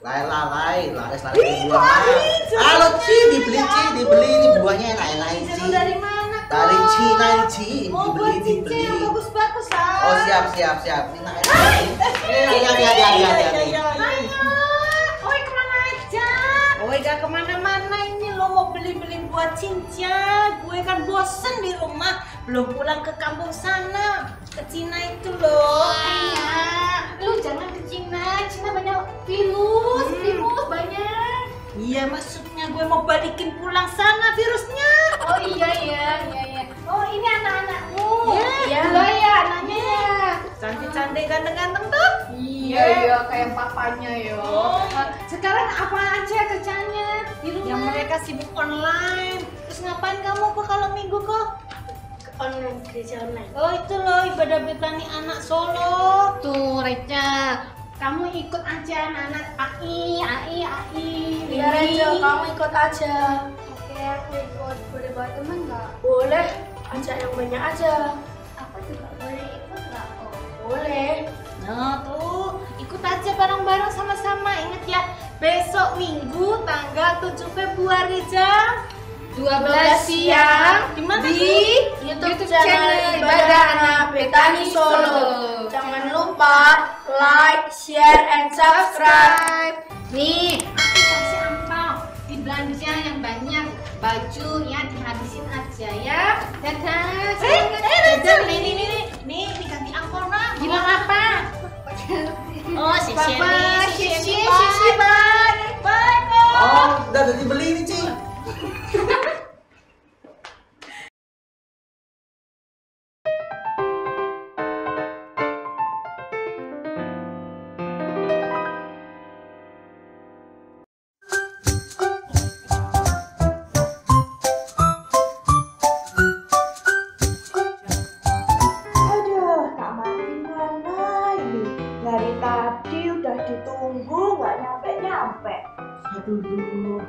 Laris buah. Halo Ci, dibeli ini buahnya enak-enak Ci. Dari mana? Dari Cina ini Ci, Oh, buat cincin yang bagus-bagus ah. Oh siap. Ini hati-hati. Oi kemana aja? Oi gak kemana-mana ini lo mau beli-beli buat cincin. Gue kan bosen di rumah, belum pulang ke kampung sana, ke Cina itu loh. Lu jangan ke Cina banyak virus banyak. Iya maksudnya gue mau balikin pulang sana virusnya. Oh iya. Oh ini anak-anakmu. Iya. Dua ya anaknya. Cantik-cantik ganteng-ganteng tuh. Iya kayak papanya yo. Oh. Sekarang apa aja kerjanya di rumah? Yang mereka sibuk online. Terus ngapain kamu kok kalau minggu kok? Online, gereja online. Oh itu loh ibadah betani anak Solo. Tuh Reca, kamu ikut aja anak-anak AI. Iya Reca, kamu ikut aja. Oke, aku ikut. Boleh bawa teman nggak? Boleh, ajak yang banyak aja. Aku juga boleh ikut nggak? Oh, Boleh. Nah tuh ikut aja bareng-bareng sama-sama. Ingat ya besok Minggu tanggal 7 Februari jam 12 siang di mana Di YouTube channel Ibadah Anak Betani Solo. Jangan lupa like, share, and subscribe. Nih, aku kasih angpau. Dibelanja yang banyak. Baju ya dihabisin aja ya. Dadah. Dadah, nih ganti angkor nak. Bilang apa? Oh, si Bye-bye. Sherry. Bye. Oh, udah dibeli ini Ci. Aduh, Kak Martin mana ini? Dari tadi udah ditunggu, nggak nyampe. Aduh,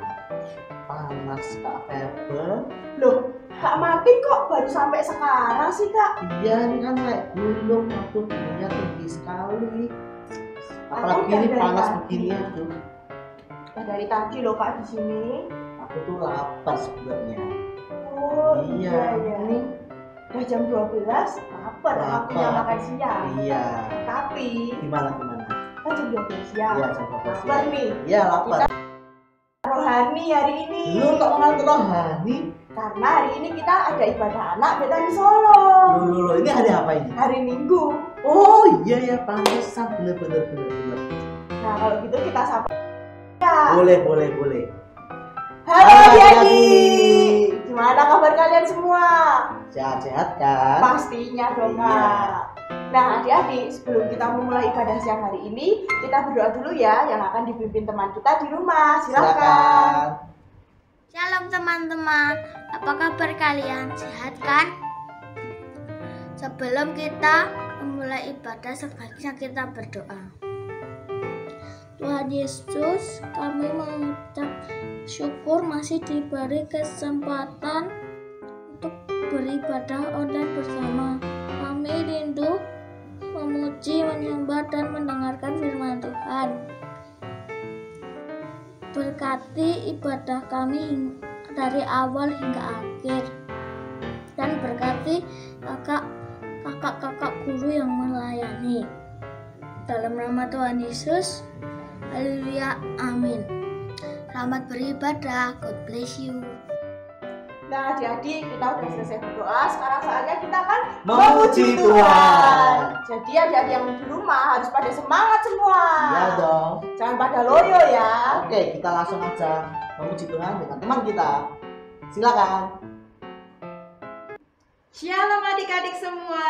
panas Kak Febel. Loh, Kak Martin kok baru sampai sekarang sih Kak? Iya, ini kan kayak gunung, aduh gunungnya tinggi sekali. Aku Apalagi udah ini dari panas tadi. begini aduh. Nah, dari tadi loh Kak di sini. Aku tuh lapar sebenarnya. Oh Iya. iya. Udah jam 12, lapar waktunya makan siang. Iya. Tapi Gimana? kan jam 12 siang. Iya, jam 12 Lapar siang. nih. Iya, lapar. Rohani hari ini. Lu kok kenal rohani? Karena hari ini kita ada ibadah anak Betani Solo. Lu, ini ada apa ini? Hari Minggu. Oh iya ya, pantesan bener. Nah kalau gitu kita sapa ya. Boleh. Halo Halo, Jadi. Adik. Gimana kabar kalian semua? Sehat-sehat kan? Pastinya dong Iya. Kak. Nah adik-adik, sebelum kita memulai ibadah siang hari ini, kita berdoa dulu ya yang akan dipimpin teman kita di rumah. Silakan. Shalom teman-teman, apa kabar kalian? Sehat kan? Sebelum kita memulai ibadah, sebaiknya kita berdoa. Tuhan Yesus, kami mengucap syukur masih diberi kesempatan untuk beribadah online bersama. Kami rindu memuji, menyembah, dan mendengarkan firman Tuhan. Berkati ibadah kami dari awal hingga akhir, dan berkati kakak-kakak guru yang melayani. Dalam nama Tuhan Yesus, haleluya, amin. Selamat beribadah, God bless you. Nah adik-adik, kita udah selesai berdoa. Sekarang saatnya kita akan Memuji Tuhan. Jadi adik-adik yang di rumah harus pada semangat semua. Iya dong. Jangan pada loyo ya. Oke, kita langsung aja memuji Tuhan dengan teman kita. Silakan. Shalom adik-adik semua.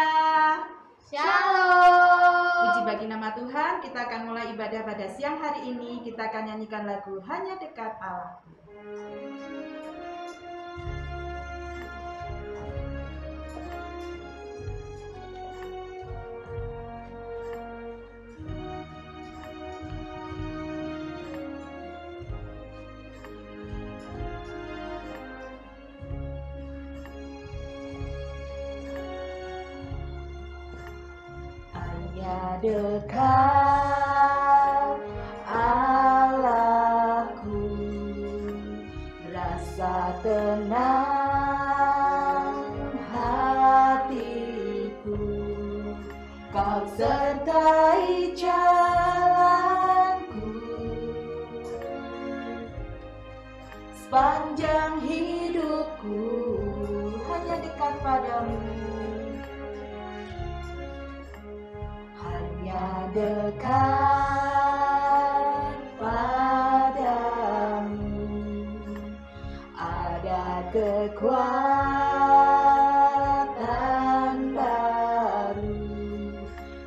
Shalom. Puji bagi nama Tuhan. Kita akan mulai ibadah pada siang hari ini. Kita akan nyanyikan lagu Hanya Dekat Allah. Hanya dekat Allah. tenang hatiku, Kau sertai jalanku. Sepanjang hidupku hanya dekat padamu, hanya dekat padamu. Ada kekuatan baru,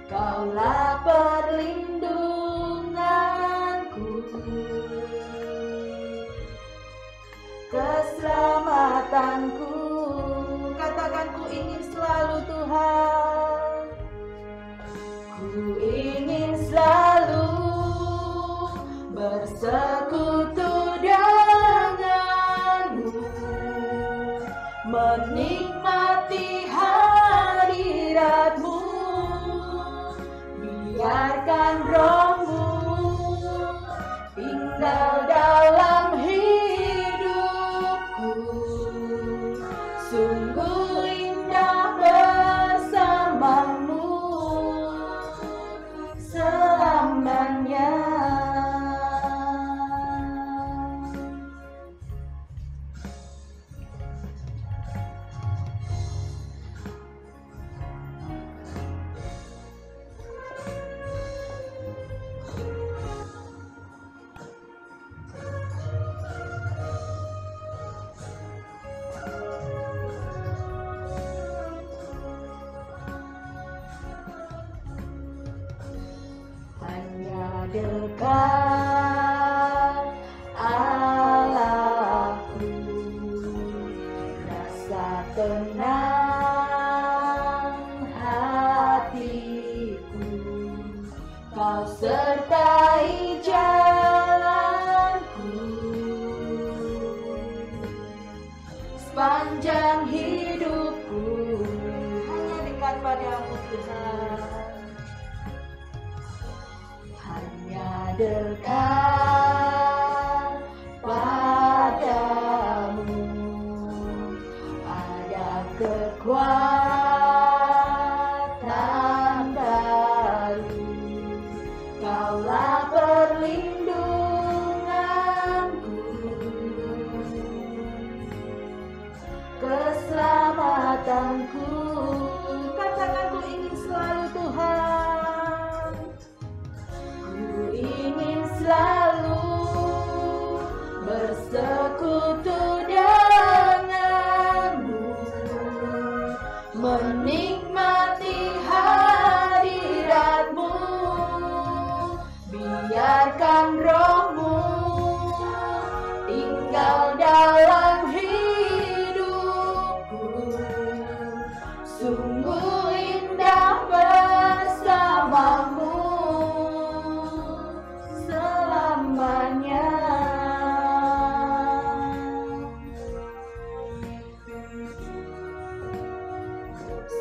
Kaulah perlindunganku. Keselamatanku, katakan ku ingin selalu Tuhan. Ku ingin selalu bersekutu denganmu, menikmati hadiratmu. Biarkan rohmu tinggal dalam hidupku. Sungguh indah bersamamu selamanya. Hanya dekat Allahku, rasa tenang hatiku. Kau sertai jalanku, sepanjang hidupku hanya dekat padamu Tuhan. Hanya dekat padamu, ada kekuatan baru. Kaulah perlindunganku. Keselamatanku, katakan ku ingin selalu Tuhan. Ku ingin selalu bersekutu denganmu, menikmati hadiratmu. Biarkan rohmu tinggal dalam hidupku. Sungguh indah bersamamu selamanya.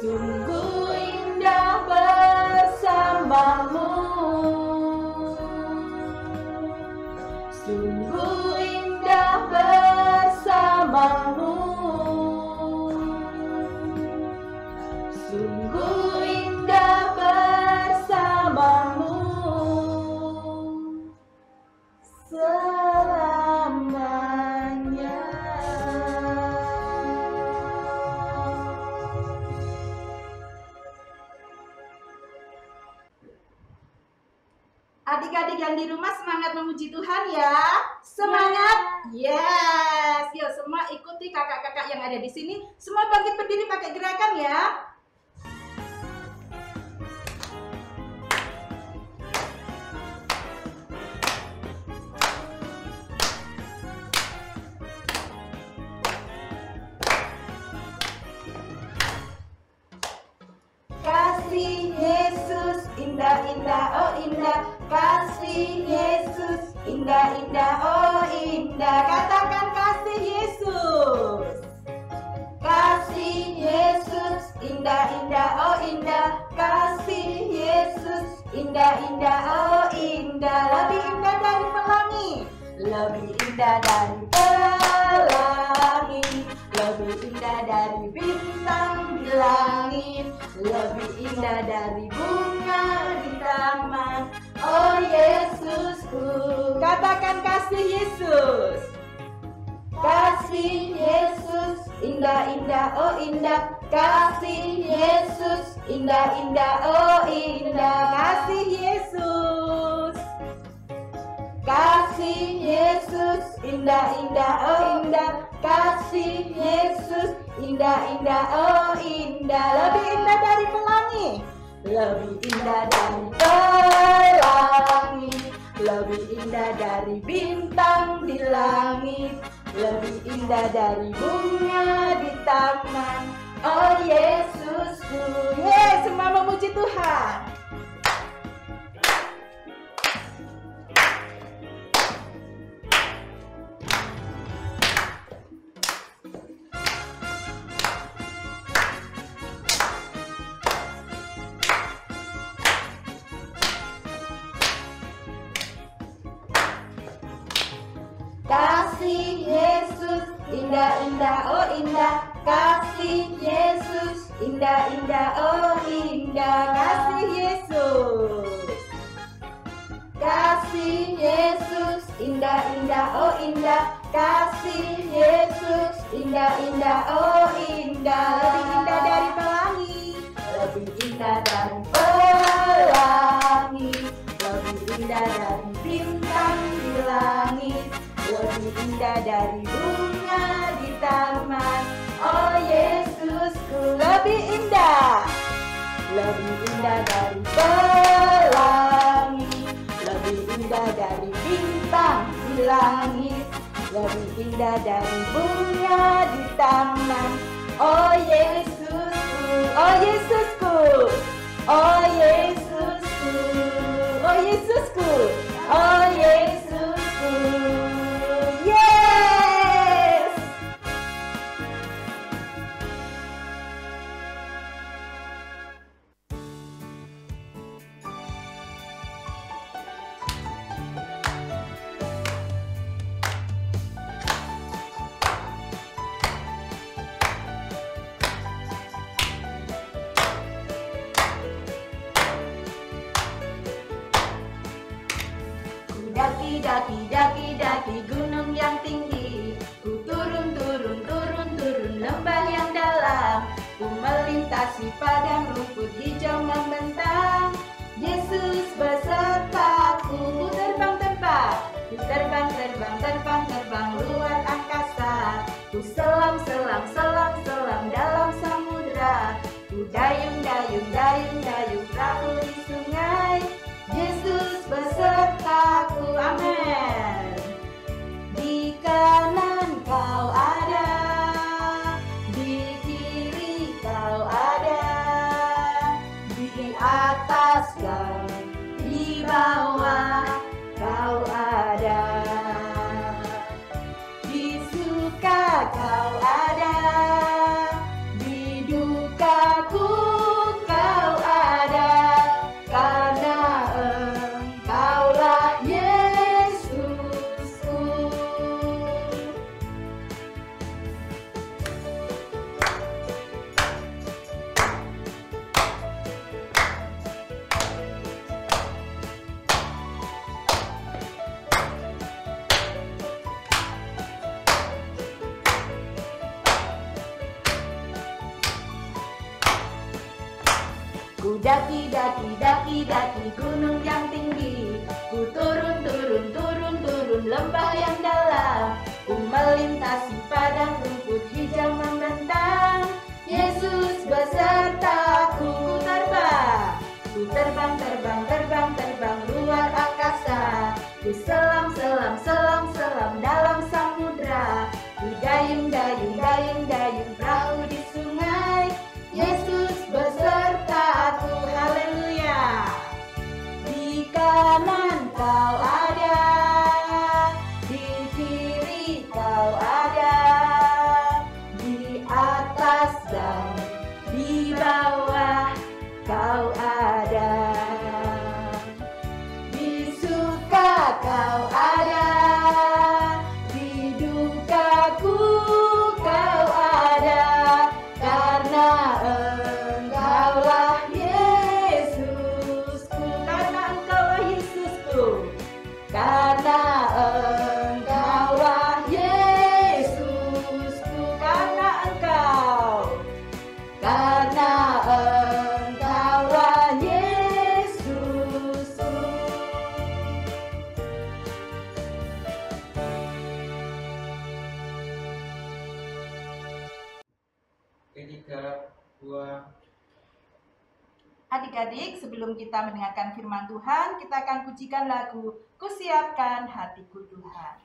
Sungguh indah bersamamu. Sungguh indah bersamamu. Sungguh indah bersamamu selamanya. Adik-adik yang di rumah semangat memuji Tuhan ya. Semangat. Yes. Yuk semua ikuti kakak-kakak yang ada di sini. Semua bangkit berdiri pakai gerakan ya. Kasih Yesus indah-indah, oh indah. Kasih Yesus indah-indah, oh indah. Katakan kasih Yesus. Kasih Yesus indah-indah, oh indah. Kasih Yesus indah-indah, oh indah. Lebih indah dari pelangi, lebih indah dari pelangi. langit, lebih indah dari bintang di langit, lebih indah dari bunga di taman. Oh Yesusku, katakan kasih Yesus. Kasih Yesus, indah-indah, oh indah. Kasih Yesus, indah-indah, oh indah. Kasih Yesus. Kasih Yesus, indah-indah, oh indah. Kasih Yesus, indah-indah, oh indah. Lebih indah dari pelangi, lebih indah dari pelangi, lebih indah dari bintang di langit, lebih indah dari bunga di taman. Oh Yesusku, yes, semua memuji Tuhan. Kasih Yesus, indah-indah, oh indah. Kasih Yesus, indah-indah, oh indah. Kasih Yesus. Kasih Yesus, indah-indah, oh indah. Kasih Yesus, indah-indah, oh indah. Lebih indah dari pelangi, lebih indah dari pelangi, lebih indah dari bintang di langit, lebih indah dari bunga di taman. Oh Yesusku, lebih indah dari pelangi, lebih indah dari bintang di langit, lebih indah dari bunga di taman. Oh Yesusku, oh Yesusku, oh Yesusku, oh Yesusku, oh Yesusku. Yes! Daki gunung yang tinggi, ku turun lembah yang dalam, ku melintasi padang rumput hijau membentang. Yesus besertaku, ku terbang luar angkasa, ku selam dalam samudra, ku dayung perahu di sungai. Yesus besertaku, amin. Di kanan kau ada, di kiri kau ada, di atas kau, di bawah kau ada, di suka kau ada, di dukaku kau ada, karena Engkaulah Yesusku. Ku daki gunung yang tinggi, ku turun lembah yang dalam, ku melintasi padang rumput hijau membentang. Yesus besertaku, ku terbang luar angkasa, ku selam dalam samudra, ku dayung perahu di sungai. Yesus besertaku, haleluya. Di kanan kau ada, di kiri kau ada, di atas dan di bawah kau ada, di suka kau ada, di dukaku 3, 2. Adik-adik, sebelum kita mendengarkan firman Tuhan, kita akan pujikan lagu Kusiapkan Hatiku Tuhan.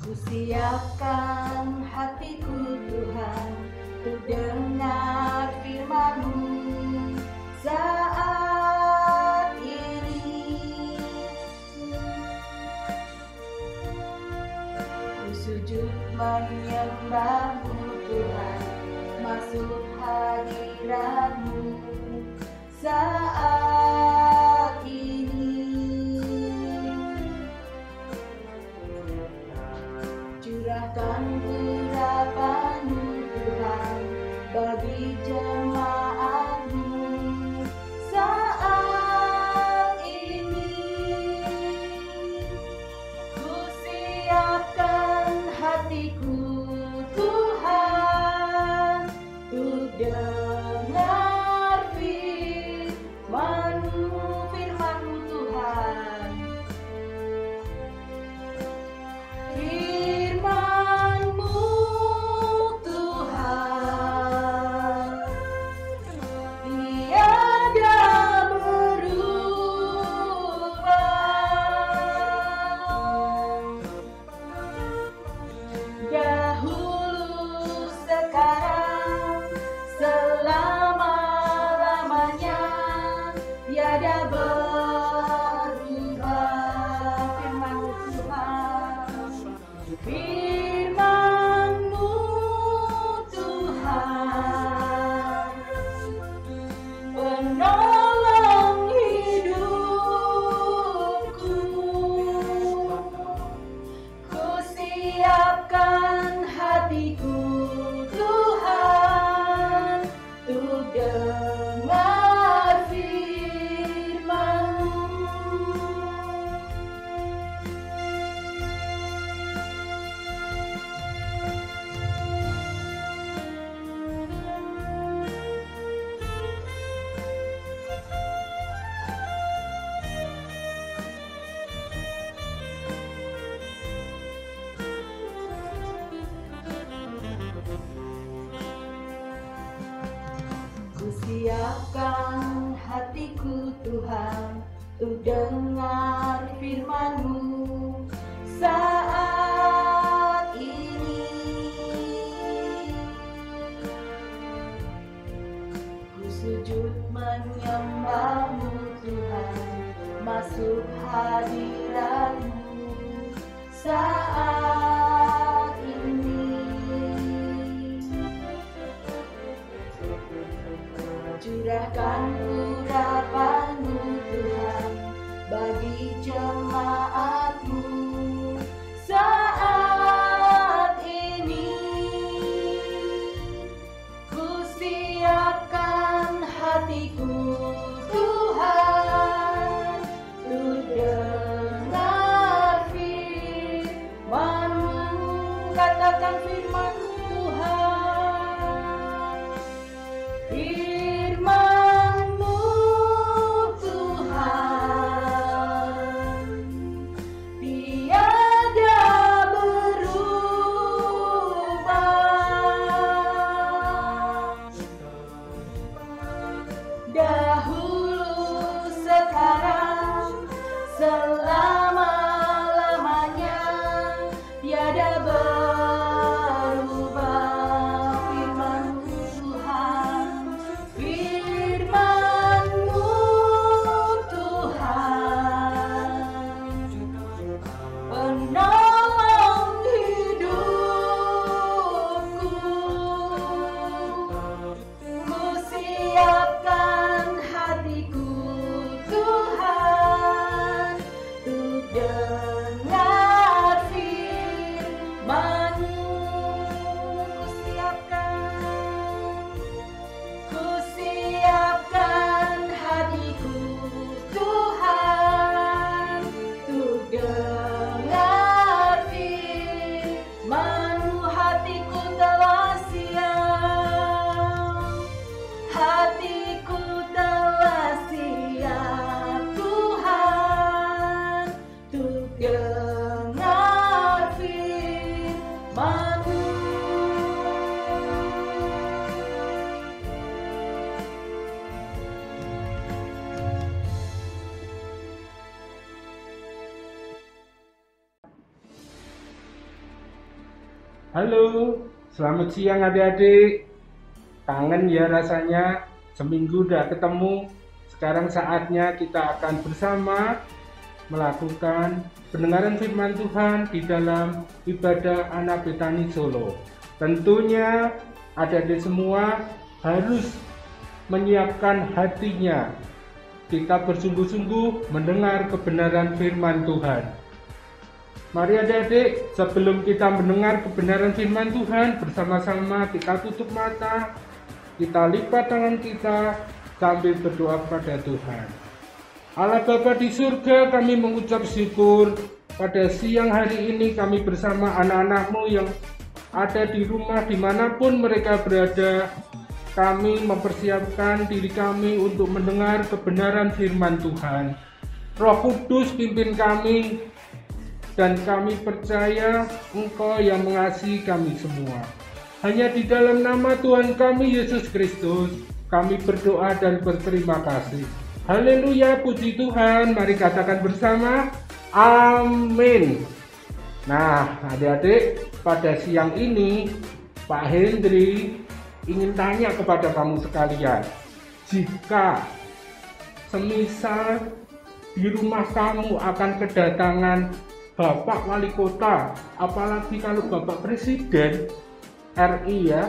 Kusiapkan hatiku Tuhan untuk dengar firman-Mu saat ini. Ku sujud menyembah-Mu Tuhan, masuk hadirat-Mu saat ini. Curahkan urapan-Mu Tuhan bagi jemaat-Mu saat ini. Ku siapkan hatiku Tuhan untuk dengar firman-Mu, firman-Mu Tuhan. Firman-Mu Tuhan tiada berubah, dahulu sekarang selama-lamanya tiada berubah. Firman-Mu Tuhan, firman-Mu Tuhan, penolong hidupku. Ku siapkan hatiku Tuhan untuk dengar firman-Mu. Ku siapkan hatiku Tuhan untuk dengar firman-Mu saat ini. Ku sujud menyembah-Mu Tuhan, masuk hadirat-Mu saat ini. Curahkan urapan-Mu Tuhan bagi jemaat-Mu saat ini. Ku siapkan hatiku Tuhan untuk dengar firman-Mu. Katakan firman-Mu Tuhan. Firman-Mu Tuhan tiada berubah, dahulu sekarang selama-lamanya tiada berubah. Firman-Mu Tuhan, firman-Mu Tuhan, penolong hidupku. Ku siapkan hatiku Tuhan untuk dengar firman-Mu. Ku siapkan dengar firman-Mu, hatiku telah siap, hatiku telah siap Tuhan, untuk dengar firman-Mu. Halo, selamat siang adik-adik. Kangen ya rasanya, seminggu udah ketemu. Sekarang saatnya kita akan bersama melakukan pendengaran firman Tuhan di dalam ibadah anak Betani Solo. Tentunya adik-adik semua harus menyiapkan hatinya. Kita bersungguh-sungguh mendengar kebenaran firman Tuhan. Mari adik-adik, sebelum kita mendengar kebenaran firman Tuhan, bersama-sama kita tutup mata, kita lipat tangan kita sambil berdoa kepada Tuhan. Allah Bapa di surga, kami mengucap syukur pada siang hari ini kami bersama anak-anak-Mu yang ada di rumah dimanapun mereka berada. Kami mempersiapkan diri kami untuk mendengar kebenaran firman Tuhan. Roh Kudus pimpin kami, dan kami percaya Engkau yang mengasihi kami semua. Hanya di dalam nama Tuhan kami Yesus Kristus kami berdoa dan berterima kasih. Haleluya, puji Tuhan. Mari katakan bersama, amin. Nah adik-adik, pada siang ini Pak Hendri ingin tanya kepada kamu sekalian, jika semisal di rumah kamu akan kedatangan Bapak Wali Kota, apalagi kalau Bapak Presiden RI ya,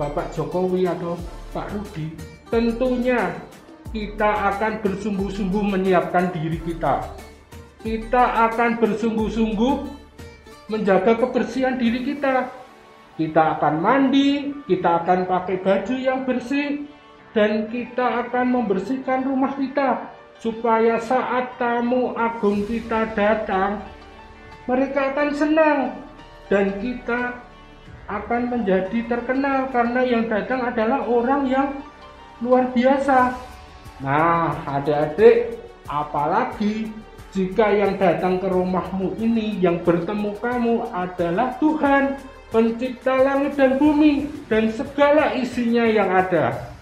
Bapak Jokowi atau Pak Rudi, tentunya kita akan bersungguh-sungguh menyiapkan diri kita. Kita akan bersungguh-sungguh menjaga kebersihan diri kita. Kita akan mandi, kita akan pakai baju yang bersih, dan kita akan membersihkan rumah kita supaya saat tamu agung kita datang, mereka akan senang dan kita akan menjadi terkenal karena yang datang adalah orang yang luar biasa. Nah adik-adik, apalagi jika yang datang ke rumahmu ini, yang bertemu kamu adalah Tuhan, pencipta langit dan bumi dan segala isinya yang ada.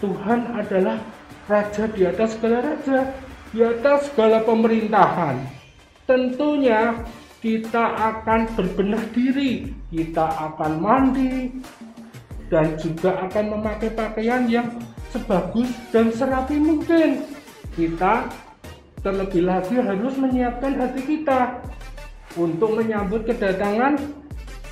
Tuhan adalah Raja di atas segala raja, di atas segala pemerintahan. Tentunya kita akan berbenah diri, kita akan mandi, dan juga akan memakai pakaian yang sebagus dan serapi mungkin. Kita terlebih lagi harus menyiapkan hati kita untuk menyambut kedatangan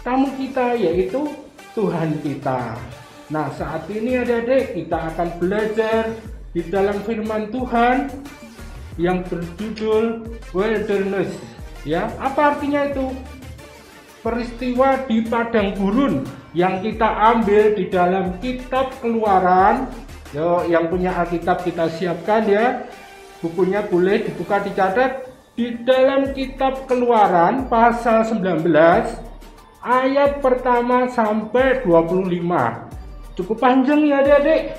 tamu kita, yaitu Tuhan kita. Nah saat ini adik-adik, kita akan belajar di dalam firman Tuhan yang berjudul wilderness. Ya, apa artinya itu? Peristiwa di padang gurun yang kita ambil di dalam kitab Keluaran. Yo, yang punya Alkitab kita siapkan ya. Bukunya boleh dibuka, dicatat. Di dalam kitab Keluaran pasal 19 ayat pertama sampai 25. Cukup panjang ya adik-adik.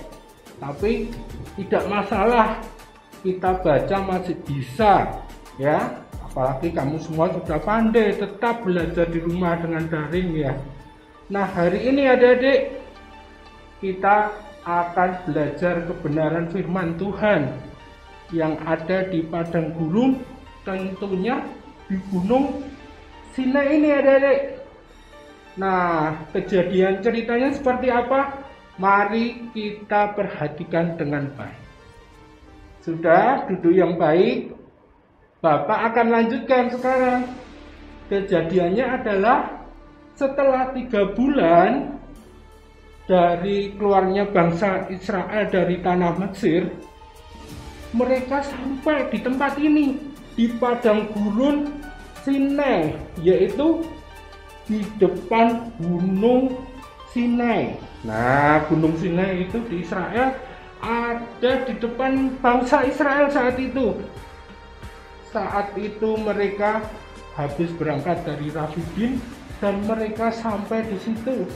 Tapi tidak masalah, kita baca masih bisa ya, apalagi kamu semua sudah pandai, tetap belajar di rumah dengan daring ya. Nah hari ini adik-adik, kita akan belajar kebenaran firman Tuhan yang ada di padang gurun, tentunya di gunung Sinai ini adik-adik. Nah kejadian ceritanya seperti apa? Mari kita perhatikan dengan baik. Sudah duduk yang baik, Bapak akan lanjutkan sekarang. Kejadiannya adalah setelah 3 bulan dari keluarnya bangsa Israel dari tanah Mesir, mereka sampai di tempat ini, di padang gurun Sinai, yaitu di depan gunung Sinai. Nah, gunung Sinai itu di Israel, ada di depan bangsa Israel saat itu. Saat itu mereka habis berangkat dari Rafiddin dan mereka sampai di situ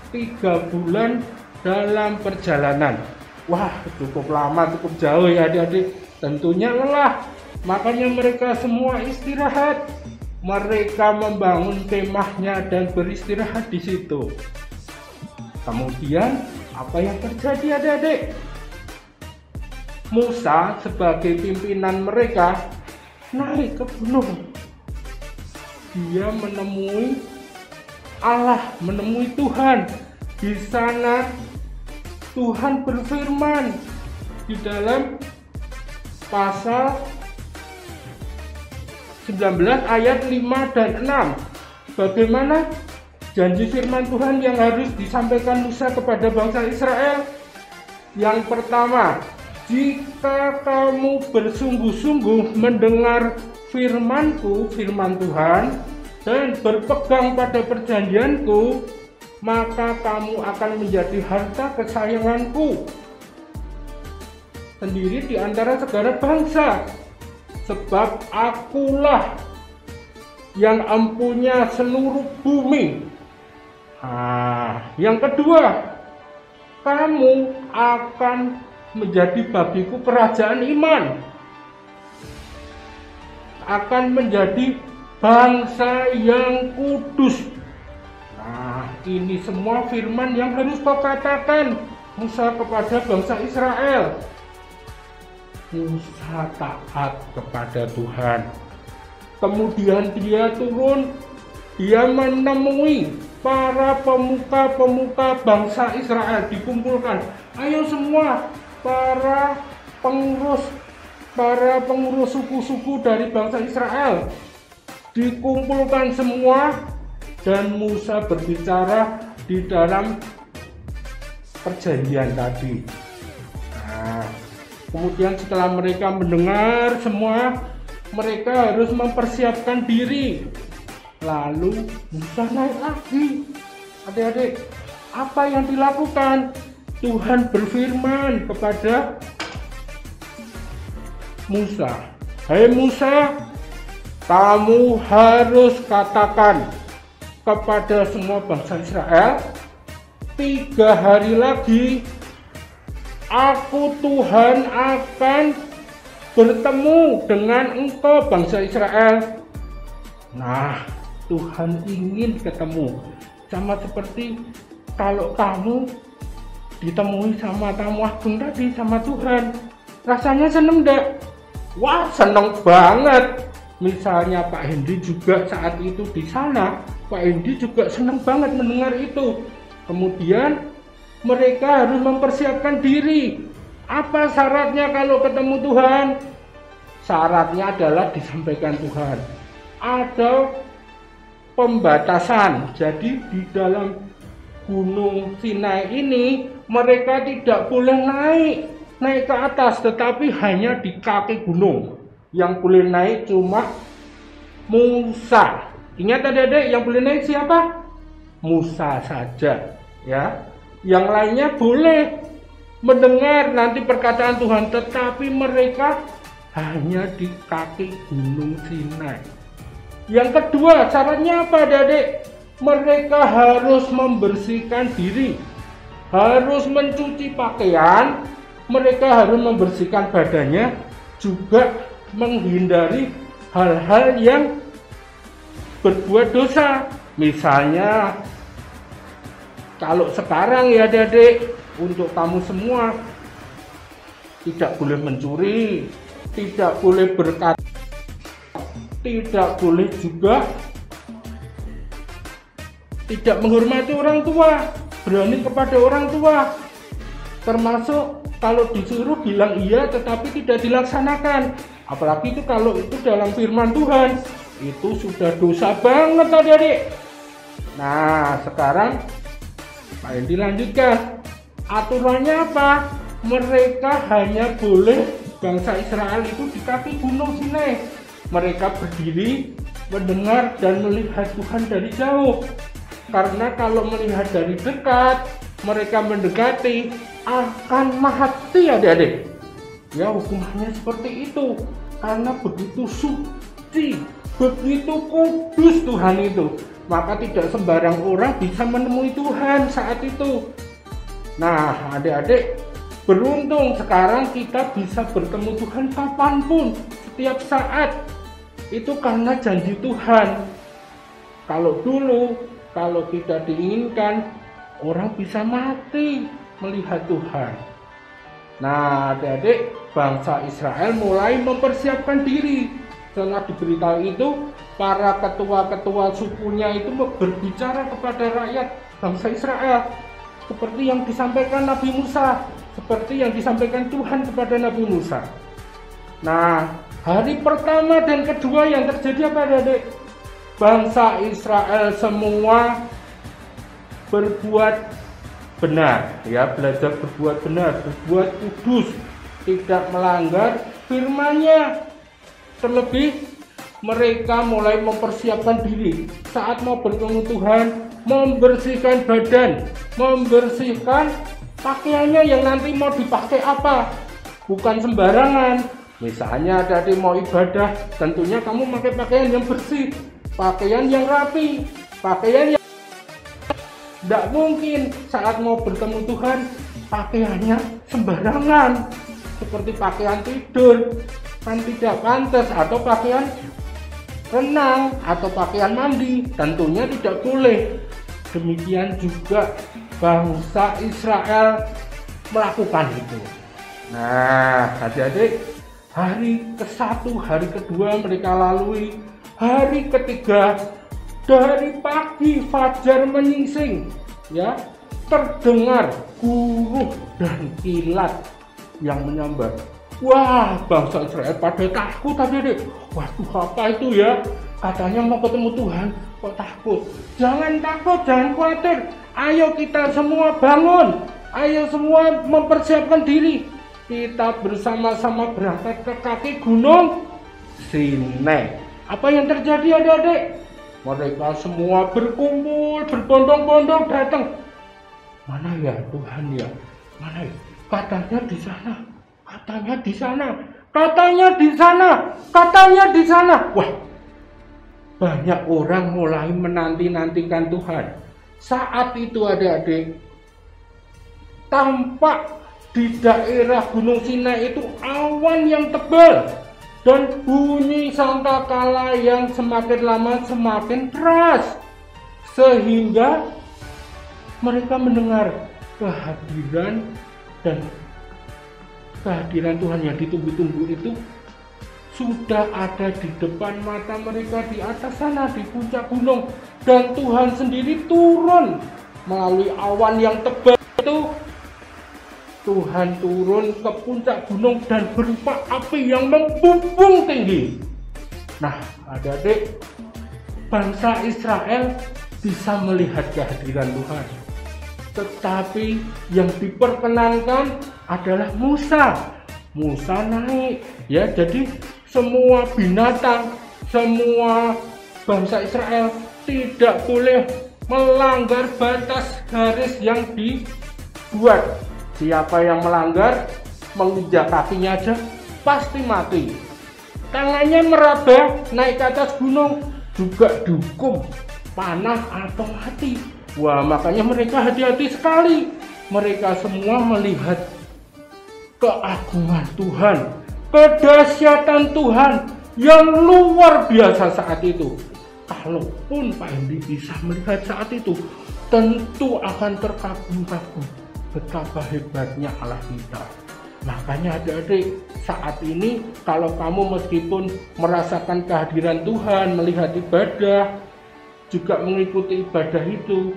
3 bulan dalam perjalanan. Wah, cukup lama, cukup jauh ya adik-adik. Tentunya lelah. Makanya mereka semua istirahat. Mereka membangun kemahnya dan beristirahat di situ. Kemudian apa yang terjadi adik-adik? Musa sebagai pimpinan mereka naik ke gunung. Dia menemui Allah, menemui Tuhan. Di sana Tuhan berfirman di dalam pasal 19 ayat 5 dan 6. Bagaimana janji firman Tuhan yang harus disampaikan Musa kepada bangsa Israel? Yang pertama, jika kamu bersungguh-sungguh mendengar firman-Ku, firman Tuhan, dan berpegang pada perjanjian-Ku, maka kamu akan menjadi harta kesayangan-Ku sendiri di antara segala bangsa. Sebab Akulah yang empunya seluruh bumi. Yang kedua, kamu akan menjadi bagiku kerajaan iman, akan menjadi bangsa yang kudus. Ini semua firman yang harus kau katakan Musa kepada bangsa Israel. Musa taat kepada Tuhan. Kemudian dia turun, dia menemui para pemuka-pemuka bangsa Israel, dikumpulkan. Ayo semua para pengurus suku-suku dari bangsa Israel dikumpulkan semua, dan Musa berbicara di dalam perjanjian tadi. Kemudian setelah mereka mendengar semua, mereka harus mempersiapkan diri. Lalu Musa naik lagi. Adik-adik, apa yang dilakukan? Tuhan berfirman kepada Musa, "Hai Musa, kamu harus katakan kepada semua bangsa Israel, 3 hari lagi Aku Tuhan akan bertemu dengan engkau bangsa Israel." Tuhan ingin ketemu. Sama seperti kalau kamu ditemui sama tamu agung tadi, sama Tuhan. Rasanya seneng enggak? Wah, seneng banget. Misalnya Pak Hendy juga saat itu di sana, Pak Hendy juga seneng banget mendengar itu. Kemudian mereka harus mempersiapkan diri. Apa syaratnya kalau ketemu Tuhan? Syaratnya adalah disampaikan Tuhan. Ada pembatasan. Jadi di dalam Gunung Sinai ini mereka tidak boleh naik ke atas, tetapi hanya di kaki gunung. Yang boleh naik cuma Musa. Ingat adik-adik, yang boleh naik siapa? Musa saja, ya. Yang lainnya boleh mendengar nanti perkataan Tuhan, tetapi mereka hanya di kaki Gunung Sinai. Yang kedua, syaratnya apa adik-adik? Mereka harus membersihkan diri, harus mencuci pakaian, mereka harus membersihkan badannya, juga menghindari hal-hal yang berbuat dosa. Misalnya kalau sekarang ya adik-adik, untuk kamu semua tidak boleh mencuri, tidak boleh berkata, tidak boleh juga tidak menghormati orang tua, berani kepada orang tua, termasuk kalau disuruh bilang iya tetapi tidak dilaksanakan. Apalagi itu kalau itu dalam firman Tuhan, itu sudah dosa banget adik-adik. Sekarang Pak Hendy lanjutkan. Aturannya apa? Mereka hanya boleh, bangsa Israel itu di kaki Gunung Sinai. Mereka berdiri, mendengar dan melihat Tuhan dari jauh. Karena kalau melihat dari dekat, mereka mendekati akan mati adik-adik. Ya, hukumannya seperti itu. karena begitu suci, begitu kudus Tuhan itu, maka tidak sembarang orang bisa menemui Tuhan saat itu. Nah, adik-adik, beruntung sekarang kita bisa bertemu Tuhan kapanpun, setiap saat. Itu karena janji Tuhan. Kalau dulu, kalau tidak diinginkan, orang bisa mati melihat Tuhan. Nah, adik-adik, bangsa Israel mulai mempersiapkan diri. Setelah diberitahu itu, para ketua-ketua sukunya itu berbicara kepada rakyat bangsa Israel seperti yang disampaikan Nabi Musa, seperti yang disampaikan Tuhan kepada Nabi Musa. Nah, hari pertama dan kedua yang terjadi apa, adik? Bangsa Israel semua berbuat benar, ya, belajar berbuat benar, berbuat kudus, tidak melanggar firman-Nya. Terlebih mereka mulai mempersiapkan diri saat mau bertemu Tuhan, membersihkan badan, membersihkan pakaiannya yang nanti mau dipakai apa, bukan sembarangan. Misalnya tadi mau ibadah, tentunya kamu pakai pakaian yang bersih, pakaian yang rapi, pakaian yang tidak mungkin saat mau bertemu Tuhan pakaiannya sembarangan seperti pakaian tidur, kan tidak pantas, atau pakaian renang atau pakaian mandi, tentunya tidak boleh. Demikian juga bangsa Israel melakukan itu. Nah, adik-adik, hari ke-1, hari kedua mereka lalui, hari ketiga dari pagi fajar menyingsing, ya, terdengar guruh dan kilat yang menyambar. Wah, bangsa Israel pada takut, adik-adik. Waduh, apa itu ya? Katanya mau ketemu Tuhan, kok takut? Jangan takut, jangan khawatir. Ayo kita semua bangun. Ayo semua mempersiapkan diri. Kita bersama-sama berangkat ke kaki gunung Sinai. Apa yang terjadi, adik-adik? Mereka semua berkumpul, berbondong-bondong datang. Mana ya Tuhan ya? Mana ya? Katanya di sana. Katanya di sana. Katanya di sana. Katanya di sana. Wah, banyak orang mulai menanti-nantikan Tuhan. Saat itu, adik-adik, tampak di daerah Gunung Sinai itu awan yang tebal dan bunyi sangkakala yang semakin lama semakin keras, sehingga mereka mendengar kehadiran Tuhan yang ditunggu-tunggu itu sudah ada di depan mata mereka di atas sana, di puncak gunung. Dan Tuhan sendiri turun melalui awan yang tebal itu. Tuhan turun ke puncak gunung dan berupa api yang membumbung tinggi. Nah, adik-adik, bangsa Israel bisa melihat kehadiran Tuhan. Tetapi yang diperkenankan adalah Musa. Musa naik, ya, jadi semua binatang, semua bangsa Israel tidak boleh melanggar batas garis yang dibuat. Siapa yang melanggar, menginjak kakinya aja pasti mati. Tangannya meraba naik ke atas gunung juga dihukum panah atau mati. Wah, makanya mereka hati-hati sekali. Mereka semua melihat keagungan Tuhan, kedahsyatan Tuhan yang luar biasa saat itu. Kalaupun Pak Hendy bisa melihat saat itu, tentu akan terkagum-kagum betapa hebatnya Allah kita. Makanya adik-adik, saat ini kalau kamu meskipun merasakan kehadiran Tuhan, melihat ibadah, juga mengikuti ibadah itu,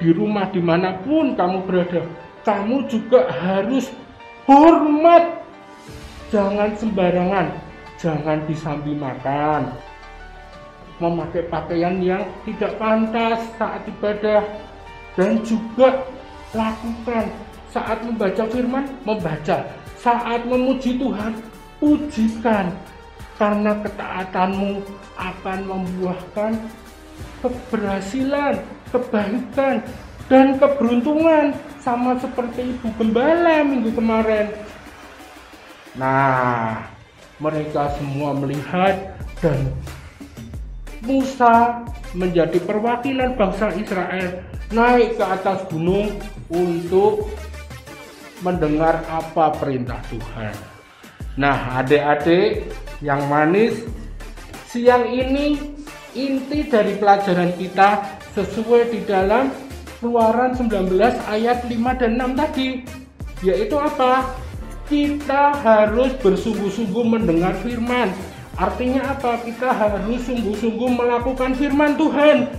di rumah dimanapun kamu berada, kamu juga harus hormat. Jangan sembarangan, jangan disambi makan, memakai pakaian yang tidak pantas saat ibadah, dan juga lakukan saat membaca firman, membaca. Saat memuji Tuhan, pujikan. Karena ketaatanmu akan membuahkan keberhasilan, kebaikan, dan keberuntungan. Sama seperti Ibu Gembala minggu kemarin. Nah, mereka semua melihat dan Musa menjadi perwakilan bangsa Israel naik ke atas gunung untuk mendengar apa perintah Tuhan. Nah, adik-adik yang manis, siang ini inti dari pelajaran kita sesuai di dalam Keluaran 19 ayat 5 dan 6 tadi, yaitu apa? Kita harus bersungguh-sungguh mendengar firman. Artinya apa? Kita harus sungguh-sungguh melakukan firman Tuhan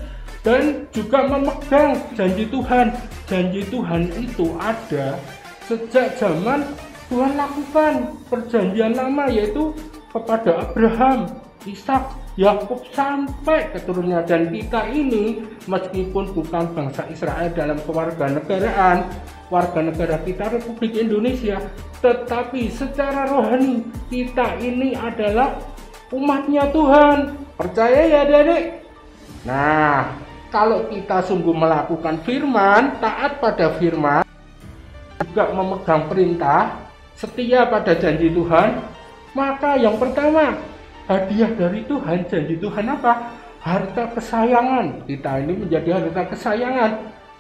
dan juga memegang janji Tuhan. Janji Tuhan itu ada sejak zaman Tuhan lakukan perjanjian lama, yaitu kepada Abraham, Ishak, Yakub sampai keturunannya. Dan kita ini meskipun bukan bangsa Israel dalam kewarganegaraan, warga negara kita Republik Indonesia, tetapi secara rohani kita ini adalah umatnya Tuhan. Percaya ya adik-adik? Nah, kalau kita sungguh melakukan firman, taat pada firman, juga memegang perintah, setia pada janji Tuhan, maka yang pertama, hadiah dari Tuhan, janji Tuhan apa? Harta kesayangan. Kita ini menjadi harta kesayangan.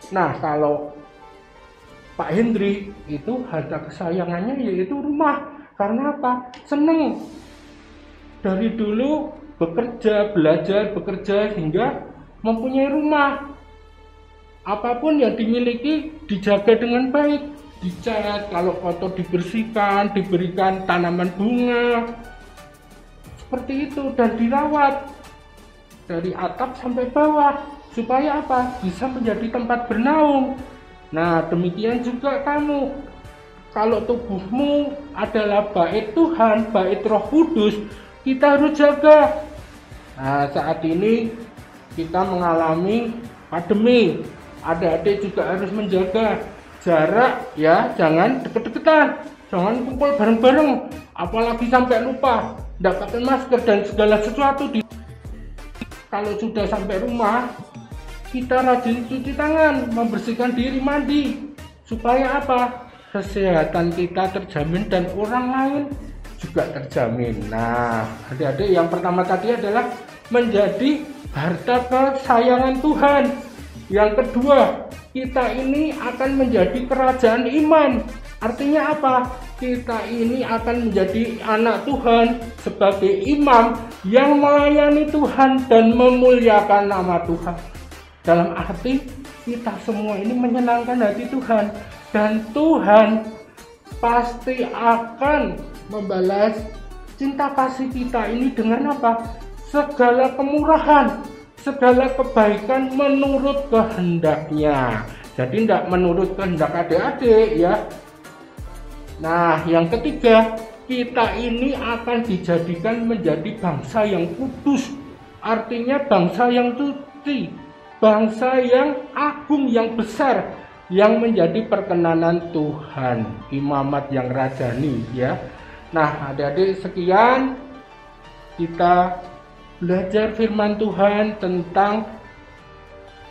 Nah, kalau Pak Hendri itu harta kesayangannya yaitu rumah. Karena apa? Seneng. Dari dulu bekerja, belajar, bekerja hingga mempunyai rumah. Apapun yang dimiliki dijaga dengan baik, dicat, kalau kotor dibersihkan, diberikan tanaman bunga, seperti itu, dan dirawat dari atap sampai bawah supaya apa? Bisa menjadi tempat bernaung. Nah, demikian juga kamu. Kalau tubuhmu adalah bait Tuhan, bait Roh Kudus, kita harus jaga. Nah, saat ini kita mengalami pandemi. Adik-adik juga harus menjaga jarak ya, jangan deket-deketan, jangan kumpul bareng-bareng, apalagi sampai lupa tidak pakai masker dan segala sesuatu. Kalau sudah sampai rumah, kita rajin cuci tangan, membersihkan diri, mandi, supaya apa? Kesehatan kita terjamin dan orang lain juga terjamin. Nah, adik-adik, yang pertama tadi adalah menjadi harta kesayangan Tuhan. Yang kedua, kita ini akan menjadi kerajaan iman. Artinya apa? Kita ini akan menjadi anak Tuhan sebagai imam yang melayani Tuhan dan memuliakan nama Tuhan. Dalam arti kita semua ini menyenangkan hati Tuhan, dan Tuhan pasti akan membalas cinta kasih kita ini dengan apa? Segala kemurahan, segala kebaikan menurut kehendaknya. Jadi tidak menurut kehendak adik-adik ya. Nah, yang ketiga, kita ini akan dijadikan menjadi bangsa yang kudus. Artinya bangsa yang suci, bangsa yang agung, yang besar, yang menjadi perkenanan Tuhan, imamat yang rajani ya. Nah, adik-adik, sekian kita belajar firman Tuhan tentang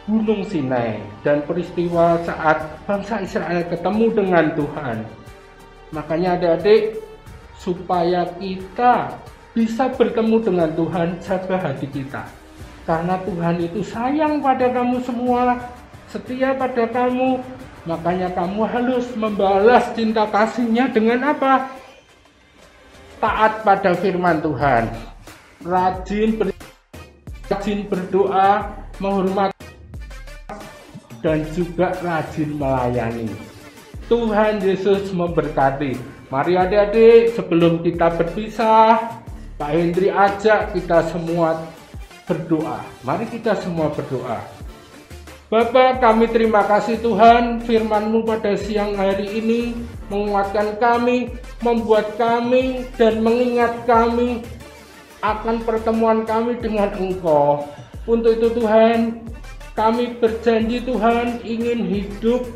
Gunung Sinai dan peristiwa saat bangsa Israel ketemu dengan Tuhan. Makanya adik-adik, supaya kita bisa bertemu dengan Tuhan, jaga hati kita. Karena Tuhan itu sayang pada kamu semua, setia pada kamu. Makanya kamu harus membalas cinta kasihnya dengan apa? Taat pada firman Tuhan, rajin berdoa, menghormati, dan juga rajin melayani. Tuhan Yesus memberkati. Mari adik-adik, sebelum kita berpisah, Pak Hendri ajak kita semua berdoa. Mari kita semua berdoa. Bapa, kami terima kasih Tuhan, firman-Mu pada siang hari ini menguatkan kami, membuat kami dan mengingat kami akan pertemuan kami dengan Engkau. Untuk itu Tuhan, kami berjanji Tuhan ingin hidup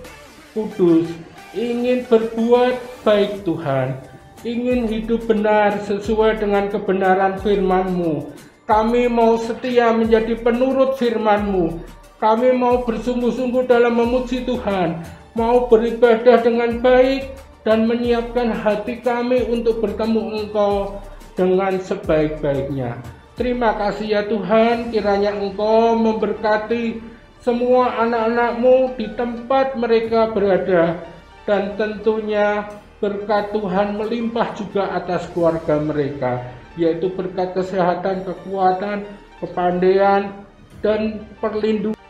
kudus, ingin berbuat baik Tuhan, ingin hidup benar sesuai dengan kebenaran firman-Mu. Kami mau setia menjadi penurut firman-Mu. Kami mau bersungguh-sungguh dalam memuji Tuhan, mau beribadah dengan baik dan menyiapkan hati kami untuk bertemu Engkau dengan sebaik-baiknya. Terima kasih ya Tuhan, kiranya Engkau memberkati semua anak-anak-Mu di tempat mereka berada, dan tentunya berkat Tuhan melimpah juga atas keluarga mereka, yaitu berkat kesehatan, kekuatan, kepandaian, dan perlindungan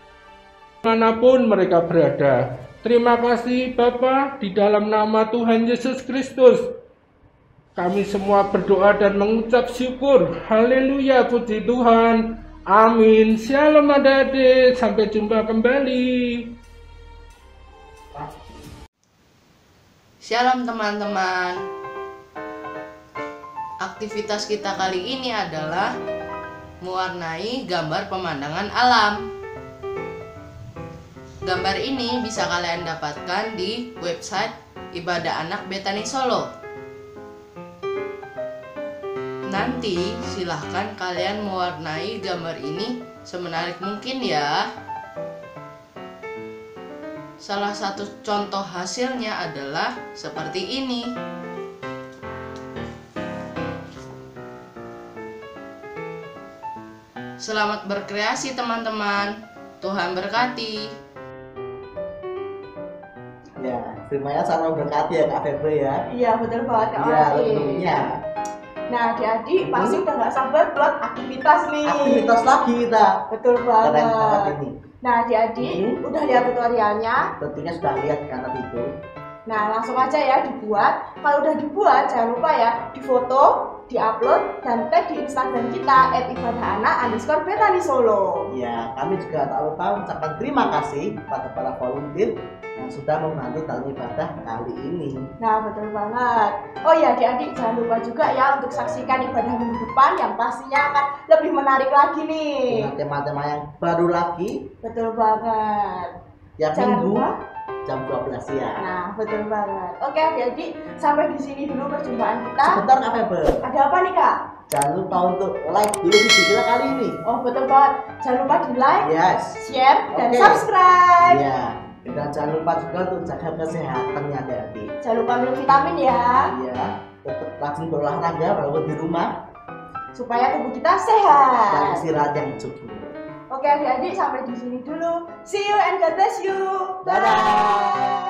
manapun mereka berada. Terima kasih Bapa, di dalam nama Tuhan Yesus Kristus kami semua berdoa dan mengucap syukur. Haleluya, puji Tuhan. Amin. Shalom adik-adik, sampai jumpa kembali. Shalom teman-teman. Aktivitas kita kali ini adalah mewarnai gambar pemandangan alam. Gambar ini bisa kalian dapatkan di website Ibadah Anak Betani Solo. Nanti silahkan kalian mewarnai gambar ini semenarik mungkin ya. Salah satu contoh hasilnya adalah seperti ini. Selamat berkreasi teman-teman. Tuhan berkati. Ya, semuanya sama berkati ya Kak Febri ya. Iya betul banget Kak Iya, Adi. tentunya. Nah adik-adik pasti udah gak sabar buat aktivitas nih. Aktivitas lagi kita. Betul Keren banget banget. ini. Nah adik-adik udah lihat tutorialnya. Tentunya sudah lihat kan tadi itu. Nah langsung aja ya dibuat. Kalau udah dibuat jangan lupa ya difoto, diupload, dan tag di Instagram kita @ibadahanak_betani_solo. Ya, kami juga tak lupa mengucapkan terima kasih kepada para volunteer yang sudah membantu dalam ibadah kali ini. Nah betul banget. Oh ya adik-adik jangan lupa juga ya untuk saksikan ibadah minggu depan yang pastinya akan lebih menarik lagi nih. Dengan tema-tema yang baru lagi. Betul banget. Tiap Jangan minggu lupa. jam 12 siang. Nah betul banget. Oke adik-adik sampai di sini dulu perjumpaan kita. Sebentar Kak Febri. Ada apa nih Kak? Jangan lupa untuk like dulu video kita kali ini. Oh betul banget. Jangan lupa di like, Yes. share, dan Oke. subscribe. Iya. Dan jangan lupa juga untuk jaga kesehatannya adik-adik. Jangan lupa minum vitamin ya, Iya. Tetap rajin berolahraga walaupun di rumah supaya tubuh kita dan sehat. istirahat yang cukup. Oke adik-adik sampai di sini dulu. See you and God bless you. Dadah.